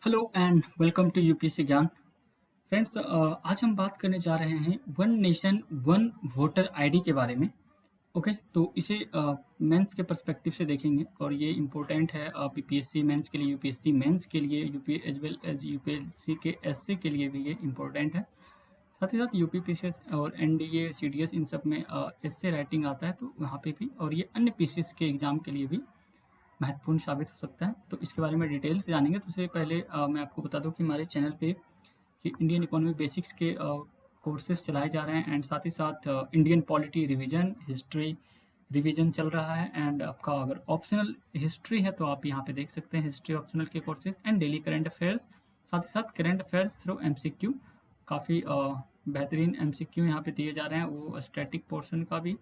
Hello and welcome to UPSC Gyan. Friends, आज हम बात करने जा रहे हैं one nation one voter ID के बारे में। ओके, तो इसे मेंस के पर्सपेक्टिव से देखेंगे और ये इम्पोर्टेंट है बीपीएससी मेंस के लिए, यूपीएससी मेंस के लिए, UP as well as UPSC के एसए के लिए भी ये इम्पोर्टेंट है। साथ ही साथ यूपीपीसीएस और एनडीए सीडीएस इन सब में एसए राइटिंग आता है, तो वहाँ पे भी, और ये अन्य पीसीएस के एग्जाम के लिए भी महत्वपूर्ण साबित हो सकता है। तो इसके बारे में डिटेल से जानेंगे। तो उससे पहले मैं आपको बता दूं कि हमारे चैनल पे कि इंडियन इकोनॉमी बेसिक्स के कोर्सेज चलाए जा रहे हैं एंड साथ ही साथ Indian polity revision, history revision चल रहा है। एंड आपका अगर ऑप्शनल हिस्ट्री है तो आप यहाँ पे देख सकते हैं हिस्ट्री ऑप्शनल के courses and daily current affairs, साथ ही साथ करंट अफेयर्स थ्रू एमसीक्यू। काफ़ी बेहतरीन एमसीक्यू यहाँ पे दिए जा रहे हैं, वो स्टैटिक पोर्शन का भी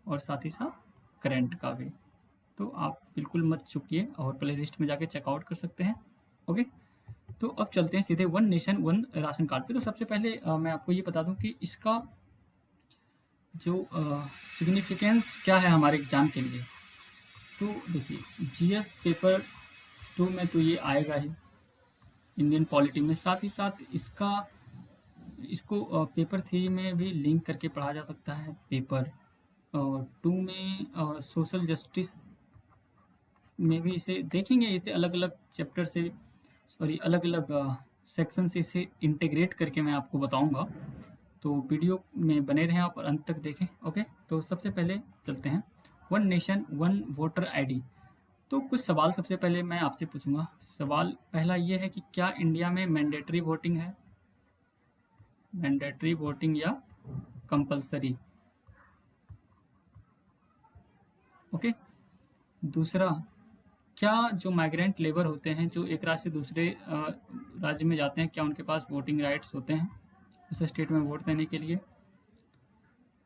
और साथ ही साथ करंट का भी। तो आप बिल्कुल मत चूकिए और प्ले लिस्ट में जाके चेकआउट कर सकते हैं। ओके, तो अब चलते हैं सीधे one nation one ration card पे। तो सबसे पहले मैं आपको ये बता दूं कि इसका जो सिग्निफिकेंस क्या है हमारे एग्जाम के लिए। तो देखिए, जीएस पेपर 2 में तो ये आएगा ही, इंडियन पॉलिटी में। साथ ही साथ इसको पेपर 3 में भी लिंक करके पढ़ा जा सकता है। पेपर 2 में सोशल जस्टिस में भी इसे देखेंगे, इसे अलग अलग चैप्टर से, सॉरी, अलग अलग सेक्शन से इसे इंटीग्रेट करके मैं आपको बताऊंगा। तो वीडियो में बने रहें आप और अंत तक देखें। ओके, तो सबसे पहले चलते हैं one nation one voter ID. तो कुछ सवाल सबसे पहले मैं आपसे पूछूंगा। सवाल पहला ये है कि क्या इंडिया में मैंडेटरी वोटिंग है, मैंडेटरी वोटिंग या कंपलसरी। ओके, दूसरा, क्या जो माइग्रेंट लेबर होते हैं जो एक राज्य से दूसरे राज्य में जाते हैं, क्या उनके पास वोटिंग राइट्स होते हैं उस स्टेट में वोट देने के लिए।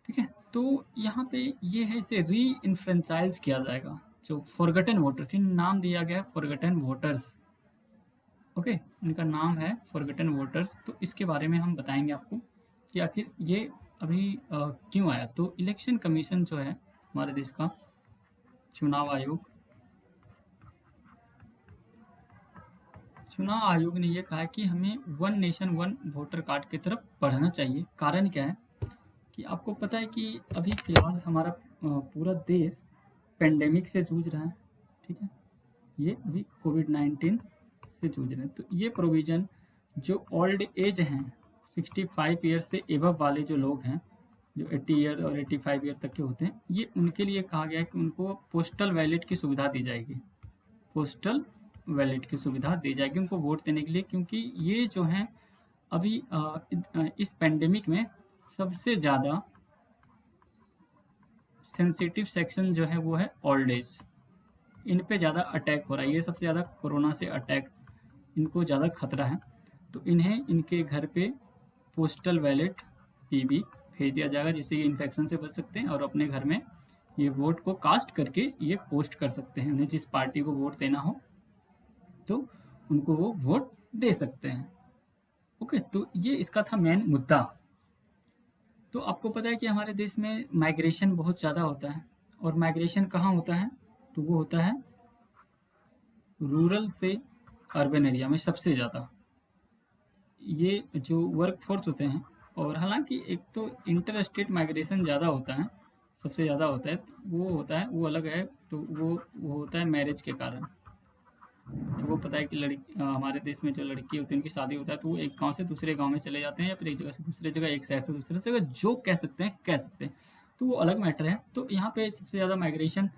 ठीक है, तो यहाँ पे ये है, इसे री इन्फ्रेंचाइज किया जाएगा। जो फॉरगटन वोटर्स, इन नाम दिया गया है फॉरगटन वोटर्स। ओके, इनका नाम है फॉरगटन वोटर्स। तो इसके बारे में हम बताएंगे आपको कि आखिर ये अभी क्यों आया। तो इलेक्शन कमीशन जो है हमारे देश का, चुनाव आयोग, चुनाव आयोग ने यह कहा है कि हमें one nation one voter card की तरफ बढ़ना चाहिए। कारण क्या है कि आपको पता है कि अभी फिलहाल हमारा पूरा देश पेंडेमिक से जूझ रहा है। ठीक है, ये अभी कोविड-19 से जूझ रहे हैं। तो ये प्रोविज़न जो ओल्ड एज हैं, 65 ईयर से एबव वाले जो लोग हैं, जो 80 ईयर और 85 ईयर तक के होते हैं, ये उनके लिए कहा गया है कि उनको पोस्टल बैलेट की सुविधा दी जाएगी। पोस्टल बैलेट की सुविधा दी जाएगी उनको वोट देने के लिए, क्योंकि ये जो हैं अभी इस पेंडेमिक में सबसे ज़्यादा सेंसिटिव सेक्शन जो है वो है ओल्ड एज। इन पे ज़्यादा अटैक हो रहा है, ये सबसे ज़्यादा कोरोना से अटैक, इनको ज़्यादा खतरा है। तो इन्हें इनके घर पे पोस्टल बैलेट पीबी भेज दिया जाएगा, जिससे ये इन्फेक्शन से बच सकते हैं और अपने घर में ये वोट को कास्ट करके ये पोस्ट कर सकते हैं। उन्हें जिस पार्टी को वोट देना हो तो उनको वो वोट दे सकते हैं। ओके, तो ये इसका था मेन मुद्दा। तो आपको पता है कि हमारे देश में माइग्रेशन बहुत ज़्यादा होता है, और माइग्रेशन कहाँ होता है, तो वो होता है रूरल से अर्बन एरिया में सबसे ज़्यादा। ये जो वर्क फोर्स होते हैं, और हालांकि एक तो इंटर स्टेट माइग्रेशन ज़्यादा होता है, सबसे ज़्यादा होता है, वो होता है, वो अलग है। तो वो होता है मैरिज के कारण। तो वो पता है कि हमारे देश में जो लड़की होती है उनकी शादी होता है तो वो एक गांव से दूसरे गांव में चले जाते हैं, या फिर एक जगह से दूसरे जगह, एक शहर से दूसरे जगह, जो कह सकते हैं। तो वो अलग मैटर है। तो यहाँ पे सबसे ज़्यादा माइग्रेशन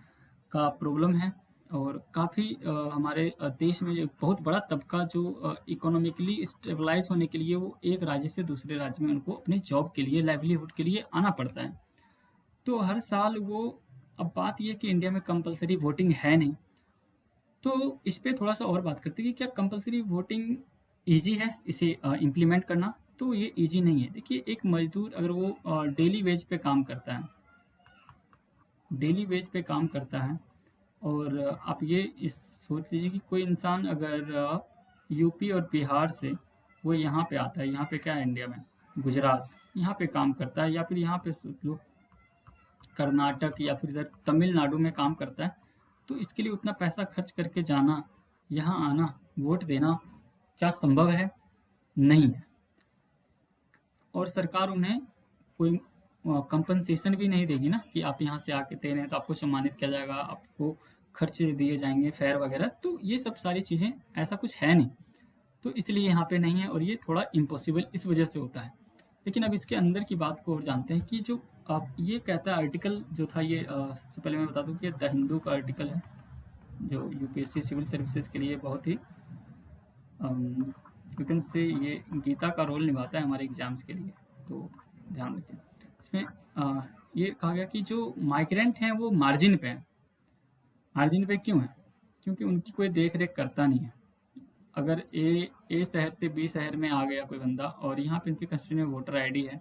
का प्रॉब्लम है, और काफ़ी हमारे देश में एक बहुत बड़ा तबका जो इकोनॉमिकली स्टेबलाइज होने के लिए वो एक राज्य से दूसरे राज्य में उनको अपने जॉब के लिए, लाइवलीहुड के लिए आना पड़ता है। तो हर साल वो, अब बात ये कि इंडिया में कंपलसरी वोटिंग है नहीं, तो इस पे थोड़ा-सा और बात करते हैं कि क्या कंपल्सरी वोटिंग ईज़ी है इसे इम्प्लीमेंट करना? तो ये ईज़ी नहीं है। देखिए, एक मज़दूर अगर वो डेली वेज पे काम करता है, डेली वेज पे काम करता है, और आप ये सोच लीजिए कि कोई इंसान अगर यूपी और बिहार से वो यहाँ पे आता है, यहाँ पे क्या है इंडिया में, गुजरात, यहाँ पे काम करता है, या फिर यहाँ पे सोच लो कर्नाटक या फिर इधर तमिलनाडु में काम करता है, तो इसके लिए उतना पैसा खर्च करके जाना, यहाँ आना, वोट देना, क्या संभव है? नहीं है। और सरकार उन्हें कोई कंपनसेशन भी नहीं देगी ना कि आप यहाँ से आके दे रहे हैं तो आपको सम्मानित किया जाएगा, आपको खर्च दिए जाएंगे, फेयर वगैरह, तो ये सब सारी चीज़ें ऐसा कुछ है नहीं। तो इसलिए यहाँ पे नहीं है और ये थोड़ा इम्पॉसिबल इस वजह से होता है। लेकिन अब इसके अंदर की बात को और जानते हैं कि जो आप ये कहता है आर्टिकल जो था ये सबसे पहले मैं बता दूं कि ये द हिंदू का आर्टिकल है जो यूपीएससी सिविल सर्विसेज के लिए बहुत ही यू कैन से ये गीता का रोल निभाता है हमारे एग्जाम्स के लिए, तो ध्यान रखें। इसमें ये कहा गया कि जो माइग्रेंट हैं वो मार्जिन पे हैं। मार्जिन पे क्यों है? क्योंकि उनकी कोई देख रेख करता नहीं है। अगर ए शहर से बी शहर में आ गया कोई बंदा और यहाँ पे इनके कंस्टिट्यूशन में वोटर आईडी है,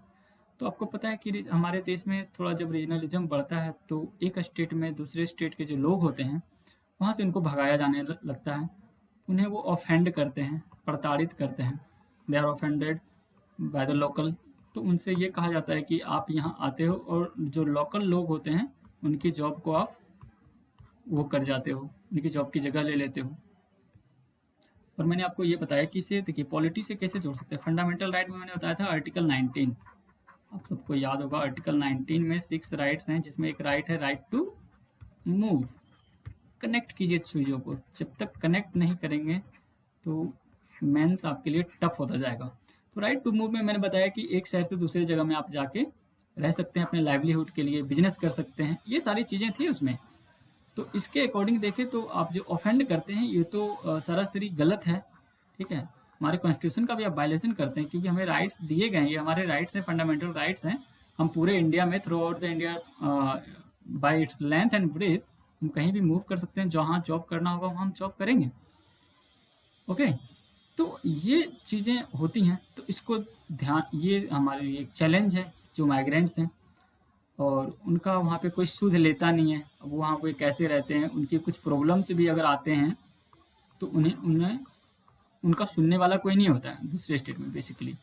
तो आपको पता है कि हमारे देश में थोड़ा जब रीजनलिज्म बढ़ता है तो एक स्टेट में दूसरे स्टेट के जो लोग होते हैं वहाँ से उनको भगाया जाने लगता है, उन्हें वो ऑफेंड करते हैं, प्रताड़ित करते हैं, they are offended by the local. तो उनसे ये कहा जाता है कि आप यहाँ आते हो और जो लोकल लोग होते हैं उनकी जॉब को आप वो कर जाते हो, उनकी जॉब की जगह ले लेते हो। और मैंने आपको ये बताया कि इसे देखिए पॉलिटी से कैसे जोड़ सकते हैं। फंडामेंटल राइट में मैंने बताया था आर्टिकल 19, आप सबको याद होगा आर्टिकल 19 में 6 राइट्स हैं जिसमें एक राइट है राइट टू मूव। कनेक्ट कीजिए चीज़ों को, जब तक कनेक्ट नहीं करेंगे तो मेंस आपके लिए टफ होता जाएगा। तो राइट टू मूव में मैंने बताया कि एक शहर से दूसरे जगह में आप जाके रह सकते हैं, अपने लाइवलीहुड के लिए बिजनेस कर सकते हैं, ये सारी चीज़ें थी उसमें। तो इसके अकॉर्डिंग देखें तो आप जो ऑफेंड करते हैं ये तो सरासरी गलत है, ठीक है। हमारे कॉन्स्टिट्यूशन का भी आप वायलेशन करते हैं क्योंकि हमें राइट्स दिए गए हैं, ये हमारे राइट्स हैं, फंडामेंटल राइट्स हैं। हम पूरे इंडिया में throughout the India by its length and breath हम कहीं भी मूव कर सकते हैं, जहाँ जॉब करना होगा वहाँ हम जॉब करेंगे। ओके, तो ये चीज़ें होती हैं, तो इसको ध्यान, ये हमारे लिए एक चैलेंज है जो माइग्रेंट्स हैं और उनका वहाँ पे कोई सुध लेता नहीं है। अब वो वहाँ पे कैसे रहते हैं, उनकी कुछ प्रॉब्लम्स भी अगर आते हैं तो उन्हें उन्हें उनका सुनने वाला कोई नहीं होता है दूसरे स्टेट में। बेसिकली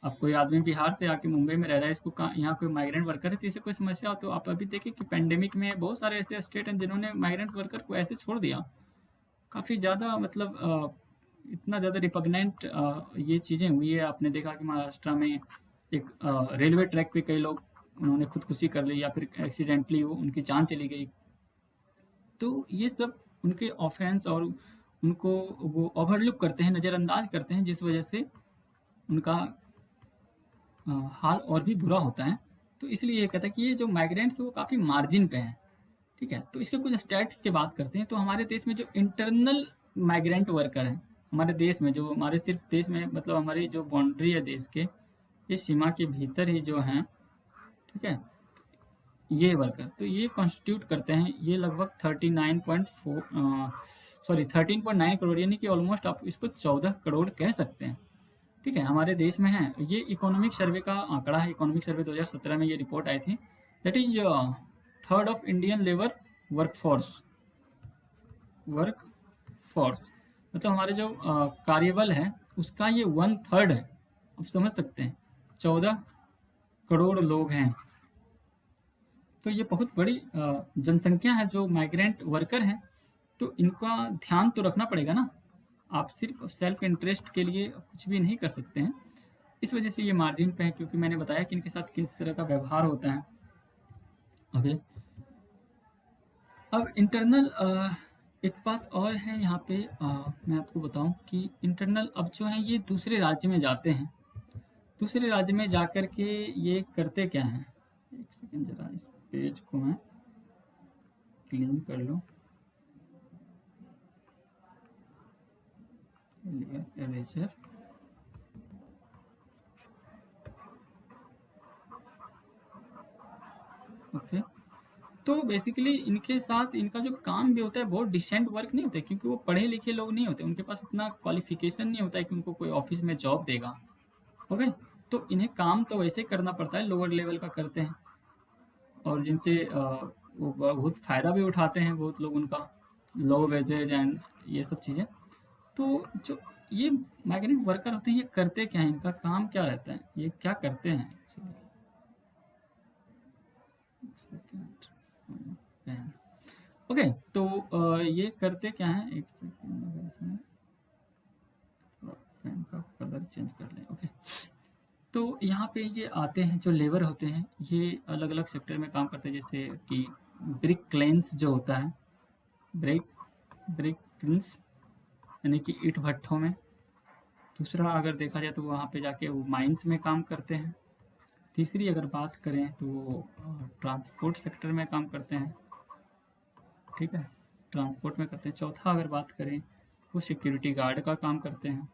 अब कोई आदमी बिहार से आके मुंबई में रह रहा है, इसको कहाँ, यहाँ कोई माइग्रेंट वर्कर है तो इसे कोई समस्या हो, तो आप अभी देखिए कि पेंडेमिक में बहुत सारे ऐसे स्टेट हैं जिन्होंने माइग्रेंट वर्कर को ऐसे छोड़ दिया। काफ़ी ज़्यादा मतलब इतना ज़्यादा रिपग्नेंट ये चीज़ें हुई है। आपने देखा कि महाराष्ट्र में एक रेलवे ट्रैक पे कई लोग उन्होंने खुदकुशी कर ली या फिर एक्सीडेंटली वो उनकी जान चली गई। तो ये सब उनके ऑफेंस और उनको वो ओवरलुक करते हैं, नज़रअंदाज करते हैं, जिस वजह से उनका हाल और भी बुरा होता है। तो इसलिए ये कहता है कि ये जो माइग्रेंट्स वो काफ़ी मार्जिन पे हैं, ठीक है। तो इसके कुछ स्टैट्स की बात करते हैं। तो हमारे देश में जो इंटरनल माइग्रेंट वर्कर हैं हमारे देश में, जो हमारे सिर्फ देश में मतलब हमारी जो बाउंड्री है देश के, ये सीमा के भीतर ही जो हैं, ठीक है, ये वर्कर, तो ये कॉन्स्टिट्यूट करते हैं, ये लगभग 13.9 करोड़, यानी कि ऑलमोस्ट आप इसको 14 करोड़ कह सकते हैं, ठीक है, हमारे देश में है। ये इकोनॉमिक सर्वे का आंकड़ा है, इकोनॉमिक सर्वे 2017 में ये रिपोर्ट आई थी। That is third of Indian labour work force, मतलब हमारे जो कार्यबल है उसका ये 1/3 है। आप समझ सकते हैं 14 करोड़ लोग हैं, तो ये बहुत बड़ी जनसंख्या है जो माइग्रेंट वर्कर हैं। तो इनका ध्यान तो रखना पड़ेगा ना, आप सिर्फ सेल्फ इंटरेस्ट के लिए कुछ भी नहीं कर सकते हैं। इस वजह से ये मार्जिन पे है, क्योंकि मैंने बताया कि इनके साथ किस तरह का व्यवहार होता है। ओके, अब इंटरनल एक बात और है यहाँ पे, मैं आपको बताऊं कि इंटरनल अब जो है ये दूसरे राज्य में जाते हैं। दूसरे राज्य में जाकर के ये करते क्या हैं, एक सेकंड जरा इस पेज को मैं क्लीन कर लूँ। Eraser, okay. तो बेसिकली इनके साथ इनका जो काम भी होता है बहुत डिसेंट वर्क नहीं होता है, क्योंकि वो पढ़े लिखे लोग नहीं होते, उनके पास उतना क्वालिफिकेशन नहीं होता है कि उनको कोई ऑफिस में जॉब देगा। ओके, तो इन्हें काम तो वैसे करना पड़ता है, लोअर लेवल का करते हैं, और जिनसे वो बहुत फ़ायदा भी उठाते हैं बहुत लोग उनका, लो वेजेज एंड ये सब चीज़ें। तो जो ये माइग्रेंट वर्कर होते हैं ये करते क्या हैं, इनका काम क्या रहता है, ये क्या करते हैं एक्चुअली। एक सेकेंड, पेन, ओके। तो ये करते क्या हैं, एक सेकेंड, अगर इसमें कलर चेंज कर लें। ओके, तो यहाँ पे ये आते हैं जो लेबर होते हैं, ये अलग अलग सेक्टर में काम करते हैं, जैसे कि ब्रिक क्लेंस जो होता है, ब्रिक ब्रिक क्लिंस यानी कि ईंट भट्ठों में। दूसरा अगर देखा जाए तो वहाँ पे जाके वो माइंस में काम करते हैं। तीसरी अगर बात करें तो वो ट्रांसपोर्ट सेक्टर में काम करते हैं, ठीक है, ट्रांसपोर्ट में करते हैं। चौथा अगर बात करें वो सिक्योरिटी गार्ड का काम करते हैं।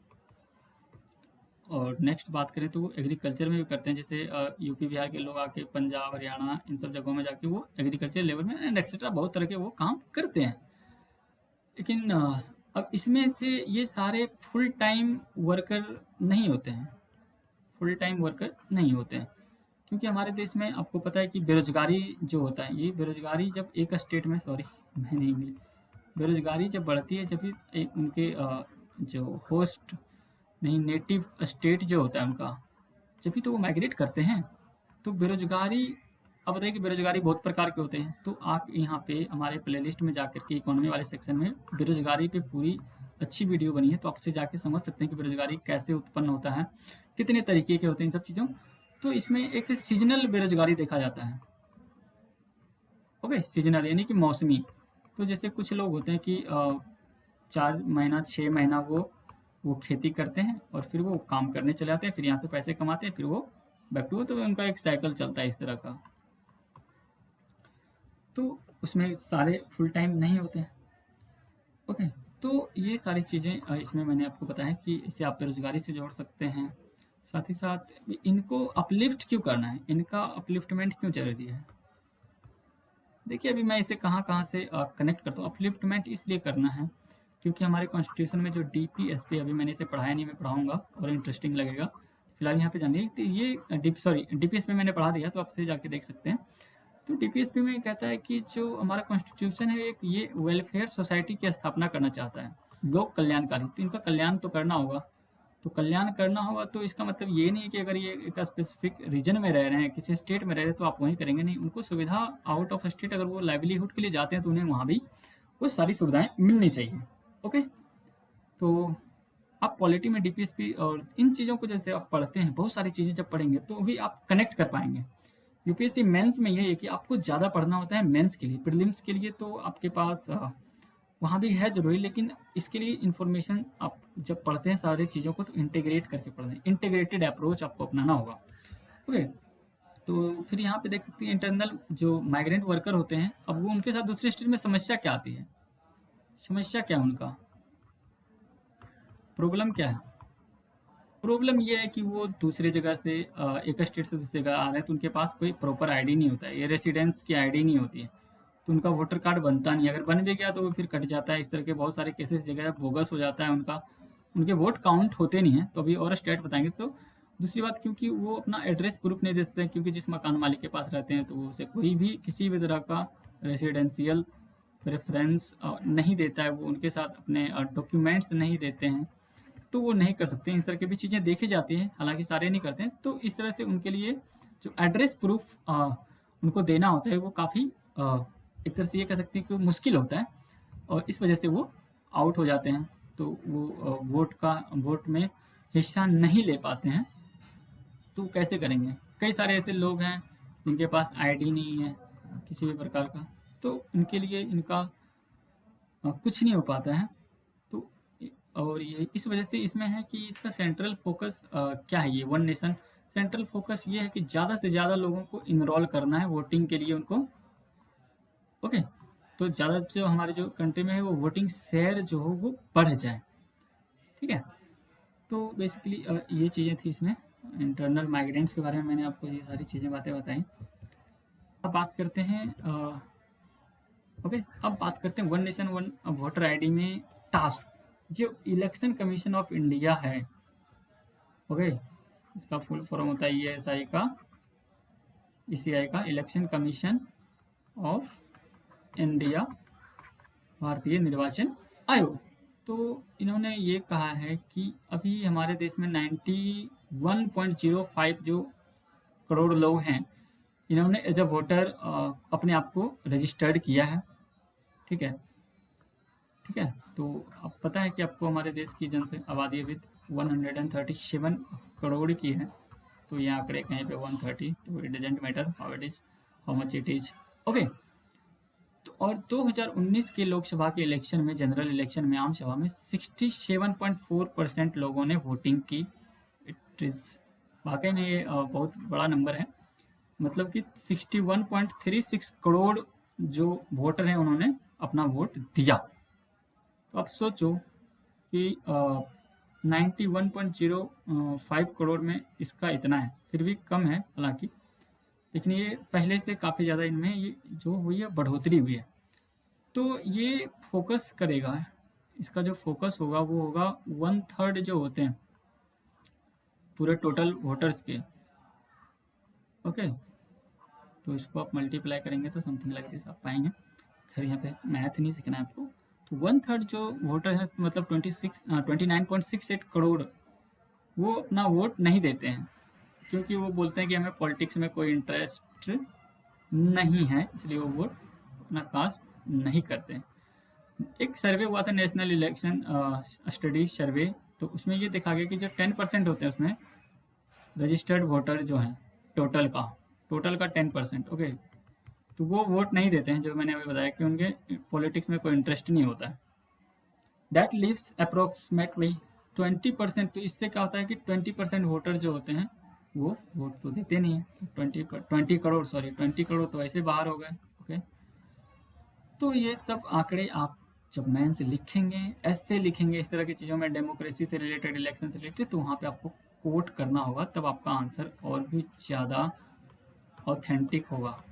और नेक्स्ट बात करें तो वो एग्रीकल्चर में भी करते हैं, जैसे यूपी बिहार के लोग आके पंजाब हरियाणा इन सब जगहों में जाके वो एग्रीकल्चर लेबर में एंड एक्सेट्रा बहुत तरह के वो काम करते हैं। लेकिन अब इसमें से ये सारे फुल टाइम वर्कर नहीं होते हैं, फुल टाइम वर्कर नहीं होते हैं, क्योंकि हमारे देश में आपको पता है कि बेरोजगारी जो होता है, ये बेरोजगारी जब एक स्टेट में, सॉरी मैं नहीं इंग्लिश, बेरोजगारी जब बढ़ती है जब भी उनके जो होस्ट नहीं नेटिव स्टेट जो होता है उनका, जब भी तो वो माइग्रेट करते हैं। तो बेरोजगारी, अब बताइए कि बेरोजगारी बहुत प्रकार के होते हैं, तो आप यहाँ पे हमारे प्लेलिस्ट में जाकर के इकोनॉमी वाले सेक्शन में बेरोजगारी पे पूरी अच्छी वीडियो बनी है, तो आपसे जाके समझ सकते हैं कि बेरोजगारी कैसे उत्पन्न होता है, कितने तरीके के होते हैं इन सब चीज़ों। तो इसमें एक सीजनल बेरोजगारी देखा जाता है। ओके, सीजनल यानी कि मौसमी। तो जैसे कुछ लोग होते हैं कि 4 महीना 6 महीना वो खेती करते हैं और फिर वो काम करने चले जाते हैं, फिर यहाँ से पैसे कमाते हैं, फिर वो बैक टू, तो उनका एक साइकिल चलता है इस तरह का। तो उसमें सारे फुल टाइम नहीं होते हैं। ओके, तो ये सारी चीज़ें इसमें मैंने आपको बताया कि इसे आप बेरोजगारी से जोड़ सकते हैं। साथ ही साथ इनको अपलिफ्ट क्यों करना है, इनका अपलिफ्टमेंट क्यों ज़रूरी है। देखिए अभी मैं इसे कहाँ से कनेक्ट करता हूँ। अपलिफ्टमेंट इसलिए करना है क्योंकि हमारे कॉन्स्टिट्यूशन में जो डीपीएसपी, अभी मैंने इसे पढ़ाया नहीं, मैं पढ़ाऊंगा और इंटरेस्टिंग लगेगा, फिलहाल यहाँ पे जानिए। तो ये डीपीएसपी मैंने पढ़ा दिया, तो आपसे जाके देख सकते हैं। तो डीपीएसपी में कहता है कि जो हमारा कॉन्स्टिट्यूशन है एक ये वेलफेयर सोसाइटी की स्थापना करना चाहता है, लोक कल्याणकारी। तो इनका कल्याण तो करना होगा, तो कल्याण करना होगा तो इसका मतलब ये नहीं है कि अगर ये एक स्पेसिफिक रीजन में रह रहे हैं, किसी स्टेट में रह रहे हैं तो आप वहीं करेंगे, नहीं। उनको सुविधा आउट ऑफ स्टेट अगर वो लाइवलीहुड के लिए जाते हैं तो उन्हें वहाँ भी वो सारी सुविधाएं मिलनी चाहिए। ओके, तो आप पॉलिटी में डीपीएसपी और इन चीज़ों को जैसे आप पढ़ते हैं, बहुत सारी चीज़ें जब पढ़ेंगे तो भी आप कनेक्ट कर पाएंगे। यूपीएससी मेंस में यह है कि आपको ज़्यादा पढ़ना होता है मेंस के लिए। प्रीलिम्स के लिए तो आपके पास वहाँ भी है ज़रूरी, लेकिन इसके लिए इन्फॉर्मेशन आप जब पढ़ते हैं सारी चीज़ों को तो इंटीग्रेट करके पढ़ते हैं, इंटीग्रेटेड अप्रोच आपको अपनाना होगा। ओके, तो फिर यहाँ पे देख सकते हैं इंटरनल जो माइग्रेंट वर्कर होते हैं, अब वो उनके साथ दूसरे स्टेट में समस्या क्या आती है, समस्या क्या है उनका, प्रॉब्लम क्या है। प्रॉब्लम ये है कि वो दूसरे जगह से एक स्टेट से दूसरी जगह आ रहे हैं, तो उनके पास कोई प्रॉपर आईडी नहीं होता है, ये रेसिडेंस की आईडी नहीं होती है, तो उनका वोटर कार्ड बनता नहीं है। अगर बन भी गया तो वो फिर कट जाता है। इस तरह के बहुत सारे केसेस जगह बोगस हो जाता है उनका, उनके वोट काउंट होते नहीं हैं। तो अभी और स्टेट बताएंगे। तो दूसरी बात, क्योंकि वो अपना एड्रेस प्रूफ नहीं दे सकते हैं, क्योंकि जिस मकान मालिक के पास रहते हैं तो उसे कोई भी किसी भी तरह का रेसिडेंशियल प्रेफरेंस नहीं देता है, वो उनके साथ अपने डॉक्यूमेंट्स नहीं देते हैं, तो वो नहीं कर सकते। इस तरह की भी चीज़ें देखी जाती हैं, हालांकि सारे नहीं करते हैं। तो इस तरह से उनके लिए जो एड्रेस प्रूफ उनको देना होता है वो काफ़ी एक तरह से ये कह सकते हैं कि मुश्किल होता है, और इस वजह से वो आउट हो जाते हैं। तो वो वोट में हिस्सा नहीं ले पाते हैं। तो कैसे करेंगे, कई सारे ऐसे लोग हैं जिनके पास आईडी नहीं है किसी भी प्रकार का, तो उनके लिए इनका कुछ नहीं हो पाता है। तो और ये इस वजह से इसमें है कि इसका सेंट्रल फोकस क्या है, ये वन नेशन सेंट्रल फोकस ये है कि ज़्यादा से ज़्यादा लोगों को इनरोल करना है वोटिंग के लिए उनको। ओके, तो ज़्यादा जो हमारे जो कंट्री में है वो वोटिंग शेयर जो हो वो बढ़ जाए, ठीक है। तो बेसिकली ये चीज़ें थी इसमें इंटरनल माइग्रेंट्स के बारे में, मैंने आपको ये सारी चीज़ें बातें बताई। अब बात करते हैं ओके, अब बात करते हैं one nation one voter ID में टास्क जो इलेक्शन कमीशन ऑफ इंडिया है। ओके, इसका फुल फॉर्म होता है ESI का, ECI का, इलेक्शन कमीशन ऑफ इंडिया, भारतीय निर्वाचन आयोग। तो इन्होंने ये कहा है कि अभी हमारे देश में 91.05 जो करोड़ लोग हैं, इन्होंने एज अ वोटर अपने आप को रजिस्टर्ड किया है, ठीक है। ठीक है, तो अब पता है कि आपको हमारे देश की आबादी अभी 137 करोड़ की है, तो ये आंकड़े कहीं पे 130, तो it doesn't matter how it is, how much it is. Okay, तो और 2019 के लोकसभा के इलेक्शन में, जनरल इलेक्शन में, आम सभा में 67.4% लोगों ने वोटिंग की। इट इज वाकई में ये बहुत बड़ा नंबर है, मतलब कि 61.36 करोड़ जो वोटर हैं उन्होंने अपना वोट दिया। तो आप सोचो कि 91.05 करोड़ में इसका इतना है, फिर भी कम है हालांकि, लेकिन ये पहले से काफ़ी ज़्यादा इनमें ये जो हुई है बढ़ोतरी हुई है। तो ये फोकस करेगा, इसका जो फोकस होगा वो होगा 1/3 जो होते हैं पूरे टोटल वोटर्स के। ओके, तो इसको आप मल्टीप्लाई करेंगे तो समथिंग लाइक दिस आप पाएंगे। खैर यहाँ पे मैथ नहीं सीखना है आपको। तो 1/3 जो वोटर है, मतलब 29.68 करोड़, वो अपना वोट नहीं देते हैं, क्योंकि वो बोलते हैं कि हमें पॉलिटिक्स में कोई इंटरेस्ट नहीं है, इसलिए वो वोट अपना कास्ट नहीं करते हैं। एक सर्वे हुआ था, नेशनल इलेक्शन स्टडी सर्वे, तो उसमें ये देखा गया कि जो 10% होते हैं उसमें रजिस्टर्ड वोटर जो हैं टोटल का 10%, ओके, तो वो वोट नहीं देते हैं, जो मैंने अभी बताया कि उनके पॉलिटिक्स में कोई इंटरेस्ट नहीं होता है। That leaves approximately 20%। तो इससे क्या होता है कि 20% वोटर जो होते हैं वो वोट तो देते नहीं है, तो 20 करोड़ तो ऐसे बाहर हो गए। ओके, तो ये सब आंकड़े आप जब मैन से लिखेंगे, ऐसे लिखेंगे, इस तरह की चीज़ों में, डेमोक्रेसी से रिलेटेड, इलेक्शन से रिलेटेड, तो वहाँ पे आपको कोट करना होगा, तब आपका आंसर और भी ज़्यादा ऑथेंटिक होगा।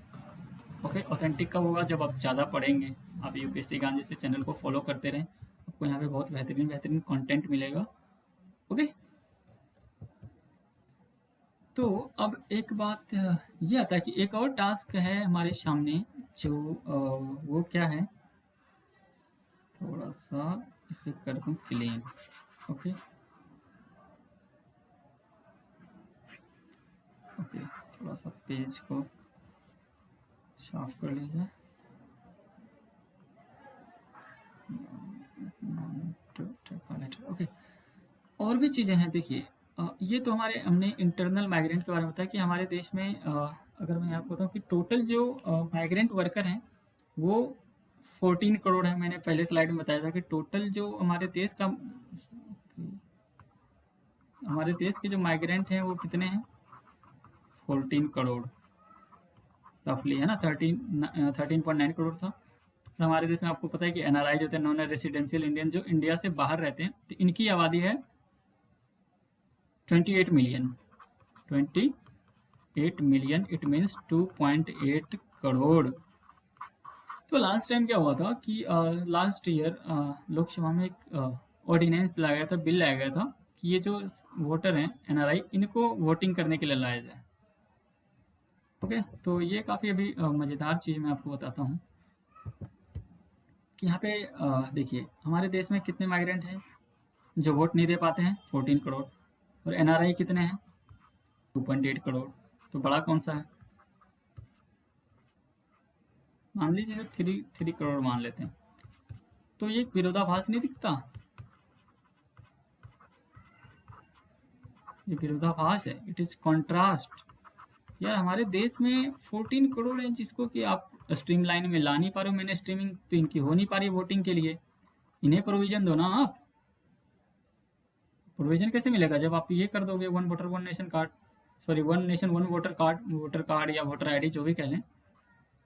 ओके, ऑथेंटिक कब होगा? जब आप ज़्यादा पढ़ेंगे। आप यूपीएससी ज्ञान जैसे चैनल को फॉलो करते रहें, आपको यहाँ पे बहुत बेहतरीन कंटेंट मिलेगा। ओके, तो अब एक बात ये आता है कि एक और टास्क है हमारे सामने, जो वो क्या है, थोड़ा सा इसे कर दूँ क्लीन। ओके ओके, थोड़ा सा पेज को साफ कर लीजिए। ओके, और भी चीज़ें हैं। देखिए, ये तो हमने इंटरनल माइग्रेंट के बारे में बताया कि हमारे देश में, अगर मैं आपको बताऊँ कि टोटल जो माइग्रेंट वर्कर हैं वो 14 करोड़ है। मैंने पहले स्लाइड में बताया था कि टोटल जो हमारे देश के जो माइग्रेंट हैं वो कितने हैं, 14 करोड़ रफली, है ना। 13.9 करोड़ था। और हमारे देश में आपको पता है कि एनआरआई जो थे, नॉन रेसिडेंशियल इंडियन, जो इंडिया से बाहर रहते हैं, तो इनकी आबादी है 28 million. 28 million, it means 2.8 crore. तो लास्ट टाइम क्या हुआ था कि लास्ट ईयर लोकसभा में एक ऑर्डिनेंस लाया गया था, बिल लाया गया था कि ये जो वोटर हैं एनआरआई, इनको वोटिंग करने के लिए लाया जाए। ओके, तो ये काफ़ी अभी मज़ेदार चीज़ मैं आपको बताता हूँ कि यहाँ पे देखिए, हमारे देश में कितने माइग्रेंट हैं जो वोट नहीं दे पाते हैं, 14 करोड़। और एनआरआई कितने हैं, 2.8 करोड़। तो बड़ा कौन सा है? मान लीजिए 3 करोड़ मान लेते हैं। तो ये विरोधाभास नहीं दिखता? ये विरोधाभास है, इट इज कॉन्ट्रास्ट। यार, हमारे देश में 14 करोड़ है जिसको कि आप स्ट्रीम लाइन में ला नहीं पा रहे हो। मैंने स्ट्रीमिंग तो इनकी हो नहीं पा रही वोटिंग के लिए, इन्हें प्रोविजन दो ना आप। प्रोविजन कैसे मिलेगा जब आप ये कर दोगे, one voter one nation card, sorry, one nation one voter card या वोटर आईडी जो भी कह लें।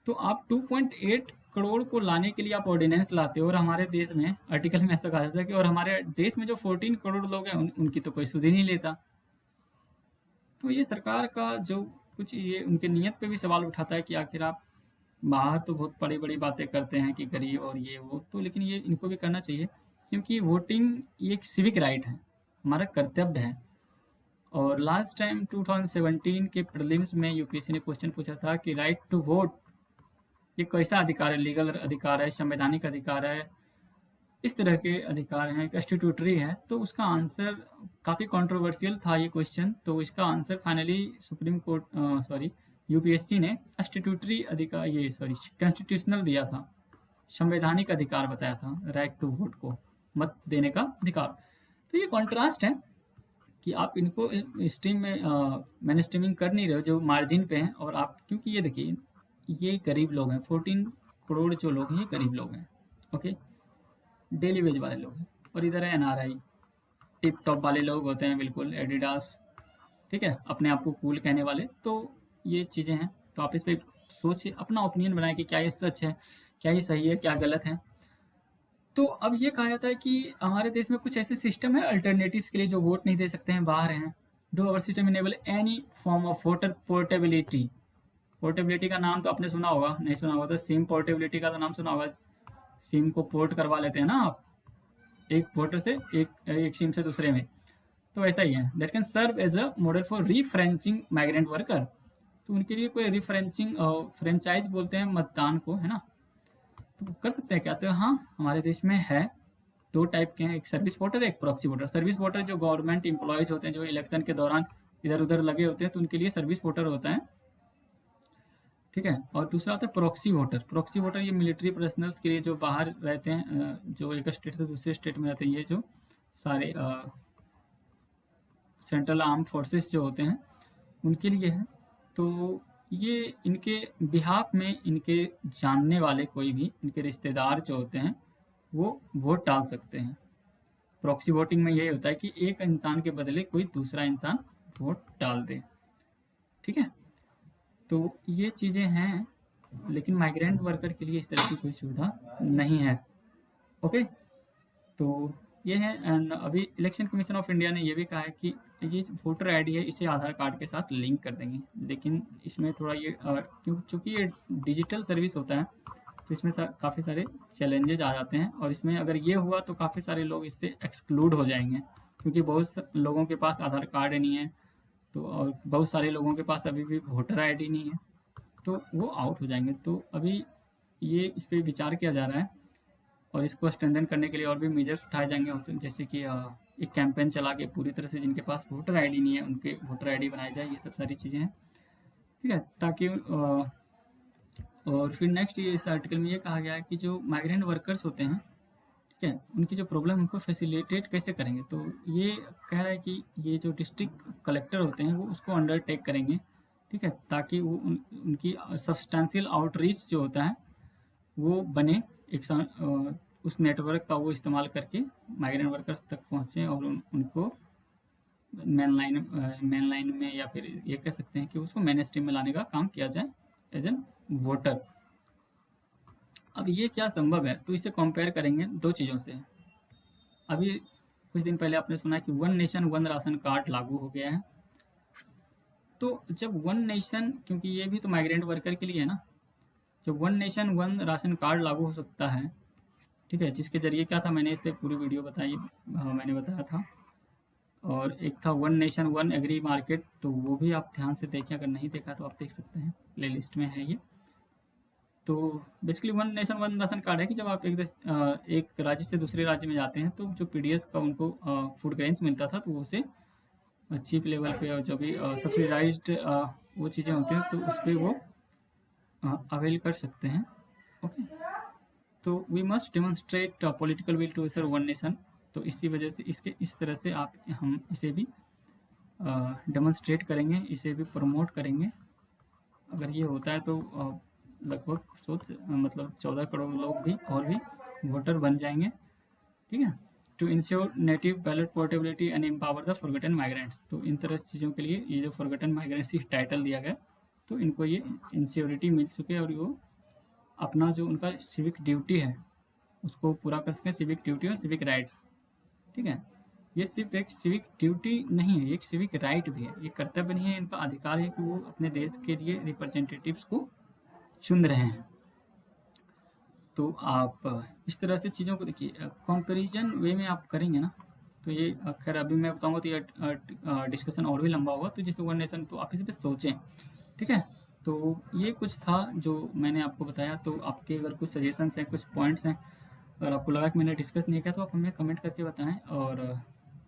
तो आप 2.8 करोड़ को लाने के लिए आप ऑर्डिनेंस लाते हो, और हमारे देश में आर्टिकल में ऐसा कहा जाता है कि और हमारे देश में जो 14 करोड़ लोग हैं उनकी तो कोई सुध ही नहीं लेता। तो ये सरकार का जो कुछ, ये उनके नियत पे भी सवाल उठाता है कि आखिर आप बाहर तो बहुत बड़ी बड़ी बातें करते हैं कि गरीब और ये वो, तो लेकिन ये इनको भी करना चाहिए, क्योंकि वोटिंग ये एक सिविक राइट है, हमारा कर्तव्य है। और लास्ट टाइम 2017 के प्रीलिम्स में यूपीएससी ने क्वेश्चन पूछा था कि राइट टू वोट ये कैसा अधिकार है, लीगल अधिकार है, संवैधानिक अधिकार है, इस तरह के अधिकार हैं, कॉन्स्टिट्यूटरी है। तो उसका आंसर काफ़ी कंट्रोवर्शियल था ये क्वेश्चन। तो इसका answer finally supreme court, sorry, UPSC ने कॉन्स्टिट्यूटरी अधिकार, ये सॉरी कॉन्स्टिट्यूशनल दिया था, संवैधानिक अधिकार बताया था राइट टू वोट को, मत देने का अधिकार। तो ये कॉन्ट्रास्ट है कि आप इनको स्ट्रीम में मैंने स्ट्रीमिंग कर नहीं रहे हो, जो मार्जिन पे हैं, और आप क्योंकि ये देखिए ये गरीब लोग हैं, 14 करोड़ जो लोग हैं ये गरीब लोग हैं, ओके, डेली वेज वाले लोग हैं। और इधर है एनआरआई, टिप टॉप वाले लोग होते हैं, बिल्कुल एडिडास, ठीक है, अपने आप को कूल कहने वाले। तो ये चीज़ें हैं, तो आप इस पे सोचिए, अपना ओपिनियन बनाएं कि क्या ये सच है, क्या ये सही है, क्या गलत है। तो अब ये कहा जाता है कि हमारे देश में कुछ ऐसे सिस्टम है अल्टरनेटिव्स के लिए जो वोट नहीं दे सकते हैं, बाहर हैं। Do our system enable any form of voter portability. Portability का नाम तो आपने सुना होगा, नहीं सुना होगा तो सिम पोर्टेबिलिटी का तो नाम सुना होगा। सिम को पोर्ट करवा लेते हैं ना आप, एक वोटर से एक सिम से दूसरे में, तो ऐसा ही है। That can serve as a model for retrenching migrant worker. तो उनके लिए कोई रिफ्रेंचिंग फ्रेंचाइज बोलते हैं मतदान को, है ना, तो कर सकते हैं क्या? तो हाँ, हमारे देश में है, दो टाइप के हैं, एक सर्विस वोटर, एक प्रॉक्सी वोटर। सर्विस वोटर जो गवर्नमेंट एम्प्लॉयज होते हैं, जो इलेक्शन के दौरान इधर उधर लगे होते हैं, तो उनके लिए सर्विस वोटर होता है, ठीक है। और दूसरा होता है प्रॉक्सी वोटर। प्रॉक्सी वोटर ये मिलिट्री पर्सनल्स के लिए जो बाहर रहते हैं, जो एक स्टेट से दूसरे स्टेट में रहते हैं, ये जो सारे सेंट्रल आर्म फोर्सेस जो होते हैं उनके लिए है। तो ये इनके बिहाफ में इनके जानने वाले कोई भी इनके रिश्तेदार जो होते हैं वो वोट डाल सकते हैं। प्रॉक्सी वोटिंग में यही होता है कि एक इंसान के बदले कोई दूसरा इंसान वोट डाल दे, ठीक है। तो ये चीज़ें हैं, लेकिन माइग्रेंट वर्कर के लिए इस तरह की कोई सुविधा नहीं है, ओके। तो ये है। एंड अभी इलेक्शन कमीशन ऑफ इंडिया ने ये भी कहा है कि ये जो वोटर आईडी है इसे आधार कार्ड के साथ लिंक कर देंगे, लेकिन इसमें थोड़ा ये क्योंकि ये डिजिटल सर्विस होता है, तो इसमें काफ़ी सारे चैलेंजेज आ जाते हैं। और इसमें अगर ये हुआ तो काफ़ी सारे लोग इससे एक्सक्लूड हो जाएंगे, क्योंकि बहुत लोगों के पास आधार कार्ड नहीं है, तो और बहुत सारे लोगों के पास अभी भी वोटर आईडी नहीं है, तो वो आउट हो जाएंगे। तो अभी ये इस पर विचार किया जा रहा है, और इसको स्ट्रेंथन करने के लिए और भी मेजर्स उठाए जाएंगे, जैसे कि एक कैंपेन चला के पूरी तरह से जिनके पास वोटर आईडी नहीं है उनके वोटर आईडी बनाई जाए, ये सब सारी चीज़ें हैं, ठीक है। ताकि और फिर नेक्स्ट ये इस आर्टिकल में ये कहा गया है कि जो माइग्रेंट वर्कर्स होते हैं, ठीक है, उनकी जो प्रॉब्लम उनको फैसिलिटेट कैसे करेंगे। तो ये कह रहा है कि ये जो डिस्ट्रिक्ट कलेक्टर होते हैं वो उसको अंडरटेक करेंगे, ठीक है, ताकि वो उनकी सब्सटेंशियल आउटरीच जो होता है वो बने, एक उस नेटवर्क का वो इस्तेमाल करके माइग्रेंट वर्कर्स तक पहुँचें और उनको मेन लाइन में, या फिर ये कह सकते हैं कि उसको मेन स्ट्रीम में लाने का काम किया जाए एज एन वोटर। अब ये क्या संभव है, तो इसे कंपेयर करेंगे दो चीज़ों से। अभी कुछ दिन पहले आपने सुना कि one nation one ration card लागू हो गया है। तो जब वन नेशन, क्योंकि ये भी तो माइग्रेंट वर्कर के लिए है ना, जब one nation one ration card लागू हो सकता है, ठीक है, जिसके जरिए क्या था, मैंने इस पर पूरी वीडियो बताई, मैंने बताया था। और एक था one nation one agri market, तो वो भी आप ध्यान से देखें, अगर नहीं देखा तो आप देख सकते हैं, प्ले लिस्ट में है ये। तो basically one nation one ration card है कि जब आप एक राज्य से दूसरे राज्य में जाते हैं, तो जो पीडीएस का उनको फूड ग्रेन्स मिलता था, तो वो उसे चीप लेवल पे, और जो भी सब्सिडाइज्ड वो चीज़ें होती हैं, तो उस पर वो अवेल कर सकते हैं, ओके। तो we must demonstrate political will to serve one nation. तो इसी वजह से इस तरह से हम इसे भी डेमोन्स्ट्रेट करेंगे, इसे भी प्रमोट करेंगे। अगर ये होता है तो लगभग मतलब 14 करोड़ लोग भी और भी वोटर बन जाएंगे, ठीक है। To ensure native ballot portability and empower the forgotten migrants. तो इन तरह चीज़ों के लिए ये जो फॉरगटन माइग्रेंट्स की टाइटल दिया गया, तो इनको ये इंश्योरिटी मिल चुके और वो अपना जो उनका सिविक ड्यूटी है उसको पूरा कर सकें, सिविक ड्यूटी और सिविक राइट्स, ठीक है। ये सिर्फ एक सिविक ड्यूटी नहीं है, एक सिविक राइट भी है, ये कर्तव्य नहीं है, इनका अधिकार है कि वो अपने देश के लिए रिप्रेजेंटेटिव्स को चुन रहे हैं। तो आप इस तरह से चीज़ों को देखिए, कंपैरिजन वे में आप करेंगे ना, तो ये खैर अभी मैं बताऊंगा तो ये डिस्कशन और भी लंबा होगा। तो जैसे वन नेशन, तो आप इस पर सोचें, ठीक है। तो ये कुछ था जो मैंने आपको बताया। तो आपके अगर कुछ सजेशंस हैं, कुछ पॉइंट्स हैं, अगर आपको लगा कि मैंने डिस्कस नहीं किया, तो आप हमें कमेंट करके बताएं। और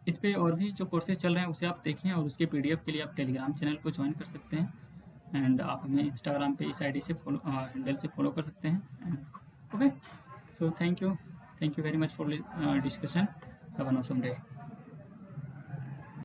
इस पे और भी जो कोर्सेज चल रहे हैं उसे आप देखें, और उसके पीडीएफ के लिए आप टेलीग्राम चैनल को ज्वाइन कर सकते हैं, एंड आप हमें इंस्टाग्राम पे इस आईडी से हैंडल से फॉलो कर सकते हैं, okay. So thank you very much for discussion. Have a awesome day.